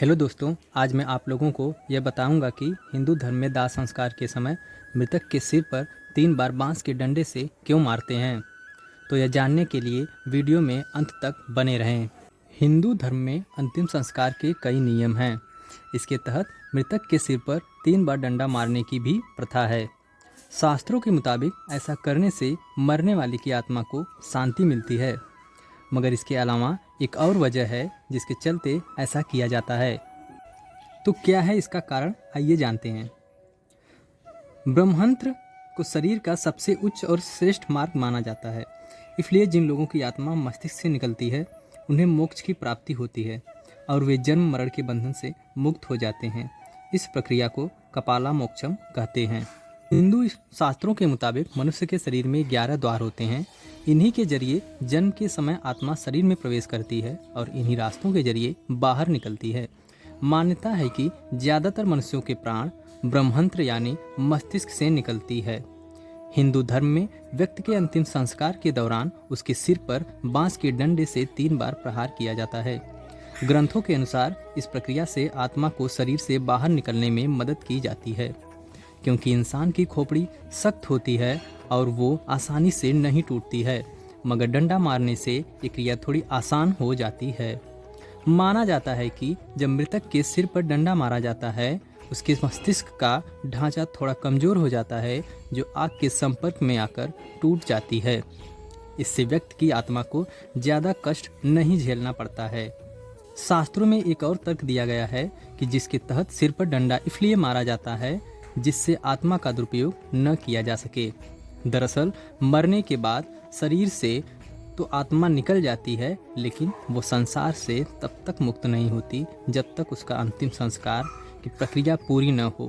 Hello दोस्तों, आज मैं आप लोगों को यह बताऊंगा कि हिंदू धर्म में दाह संस्कार के समय मृतक के सिर पर 3 बार बांस के डंडे से क्यों मारते हैं। तो यह जानने के लिए वीडियो में अंत तक बने रहें। हिंदू धर्म में अंतिम संस्कार के कई नियम हैं। इसके तहत मृतक के सिर पर 3 बार डंडा मारने की भी प्रथा है। शास्त्रों के मुताबिक ऐसा करने से मरने वाले की आत्मा को शांति मिलती है, मगर इसके अलावा एक और वजह है जिसके चलते ऐसा किया जाता है। तो क्या है इसका कारण, आइए जानते हैं। ब्रह्मंत्र को शरीर का सबसे उच्च और श्रेष्ठ मार्ग माना जाता है। इसलिए जिन लोगों की आत्मा मस्तिष्क से निकलती है उन्हें मोक्ष की प्राप्ति होती है और वे जन्म मरण के बंधन से मुक्त हो जाते हैं। इस प्रक्रिया को कपाला मोक्षम कहते हैं। हिंदू शास्त्रों के मुताबिक मनुष्य के शरीर में 11 द्वार होते हैं। इन्हीं के जरिए जन्म के समय आत्मा शरीर में प्रवेश करती है और इन्हीं रास्तों के जरिए बाहर निकलती है। मान्यता है कि ज़्यादातर मनुष्यों के प्राण ब्रह्मंत्र यानी मस्तिष्क से निकलती है। हिंदू धर्म में व्यक्ति के अंतिम संस्कार के दौरान उसके सिर पर बांस के डंडे से 3 बार प्रहार किया जाता है। ग्रंथों के अनुसार इस प्रक्रिया से आत्मा को शरीर से बाहर निकलने में मदद की जाती है, क्योंकि इंसान की खोपड़ी सख्त होती है और वो आसानी से नहीं टूटती है, मगर डंडा मारने से ये क्रिया थोड़ी आसान हो जाती है। माना जाता है कि जब मृतक के सिर पर डंडा मारा जाता है उसके मस्तिष्क का ढांचा थोड़ा कमज़ोर हो जाता है, जो आग के संपर्क में आकर टूट जाती है। इससे व्यक्ति की आत्मा को ज़्यादा कष्ट नहीं झेलना पड़ता है। शास्त्रों में एक और तर्क दिया गया है कि जिसके तहत सिर पर डंडा इसलिए मारा जाता है जिससे आत्मा का दुरुपयोग न किया जा सके। दरअसल मरने के बाद शरीर से तो आत्मा निकल जाती है, लेकिन वो संसार से तब तक मुक्त नहीं होती जब तक उसका अंतिम संस्कार की प्रक्रिया पूरी न हो।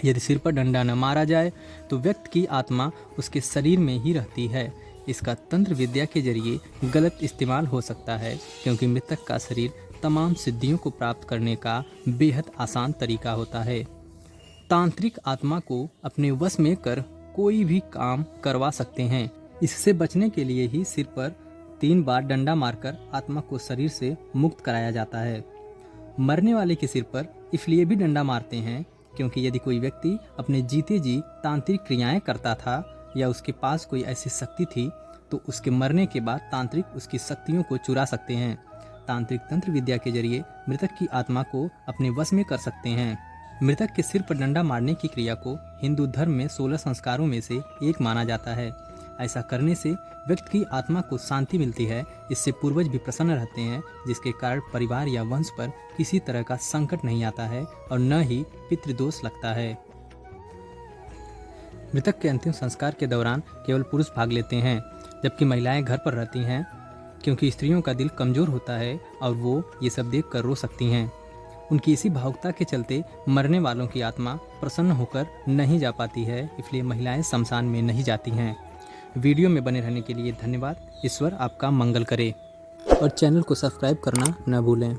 यदि सिर पर डंडा न मारा जाए तो व्यक्ति की आत्मा उसके शरीर में ही रहती है। इसका तंत्र विद्या के जरिए गलत इस्तेमाल हो सकता है, क्योंकि मृतक का शरीर तमाम सिद्धियों को प्राप्त करने का बेहद आसान तरीका होता है। तांत्रिक आत्मा को अपने वश में कर कोई भी काम करवा सकते हैं। इससे बचने के लिए ही सिर पर 3 बार डंडा मारकर आत्मा को शरीर से मुक्त कराया जाता है। मरने वाले के सिर पर इसलिए भी डंडा मारते हैं क्योंकि यदि कोई व्यक्ति अपने जीते जी तांत्रिक क्रियाएं करता था या उसके पास कोई ऐसी शक्ति थी तो उसके मरने के बाद तांत्रिक उसकी शक्तियों को चुरा सकते हैं। तांत्रिक तंत्र विद्या के जरिए मृतक की आत्मा को अपने वश में कर सकते हैं। मृतक के सिर पर डंडा मारने की क्रिया को हिंदू धर्म में 16 संस्कारों में से एक माना जाता है। ऐसा करने से व्यक्ति की आत्मा को शांति मिलती है। इससे पूर्वज भी प्रसन्न रहते हैं, जिसके कारण परिवार या वंश पर किसी तरह का संकट नहीं आता है और न ही पितृदोष लगता है। मृतक के अंतिम संस्कार के दौरान केवल पुरुष भाग लेते हैं, जबकि महिलाएं घर पर रहती हैं, क्योंकि स्त्रियों का दिल कमज़ोर होता है और वो ये सब देख कर रो सकती हैं। उनकी इसी भावुकता के चलते मरने वालों की आत्मा प्रसन्न होकर नहीं जा पाती है, इसलिए महिलाएं शमशान में नहीं जाती हैं। वीडियो में बने रहने के लिए धन्यवाद। ईश्वर आपका मंगल करे और चैनल को सब्सक्राइब करना न भूलें।